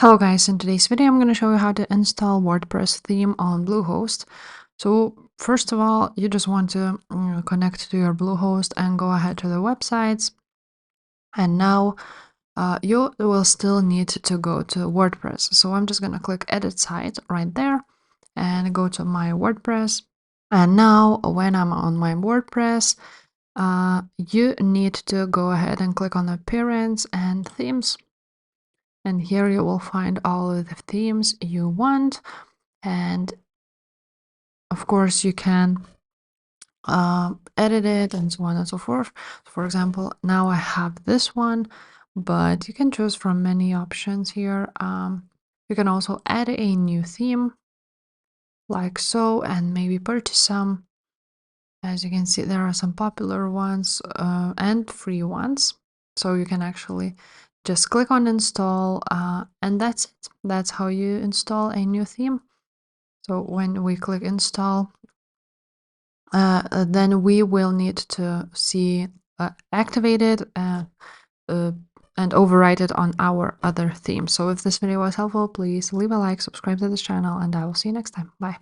Hello guys, in today's video I'm going to show you how to install WordPress theme on Bluehost. So first of all, you just want to connect to your Bluehost and go ahead to the websites. And now you will still need to go to WordPress. So I'm just going to click edit site right there and go to my WordPress. And now when I'm on my WordPress, you need to go ahead and click on appearance and themes. And here you will find all of the themes you want. And of course, you can edit it and so on and so forth. For example, now I have this one, but you can choose from many options here. You can also add a new theme like so and maybe purchase some. As you can see, there are some popular ones and free ones. So you can actually just click on install and that's it. That's how you install a new theme. So when we click install, then we will need to see activate it and overwrite it on our other theme. So if this video was helpful, please leave a like, subscribe to this channel, and I will see you next time. Bye.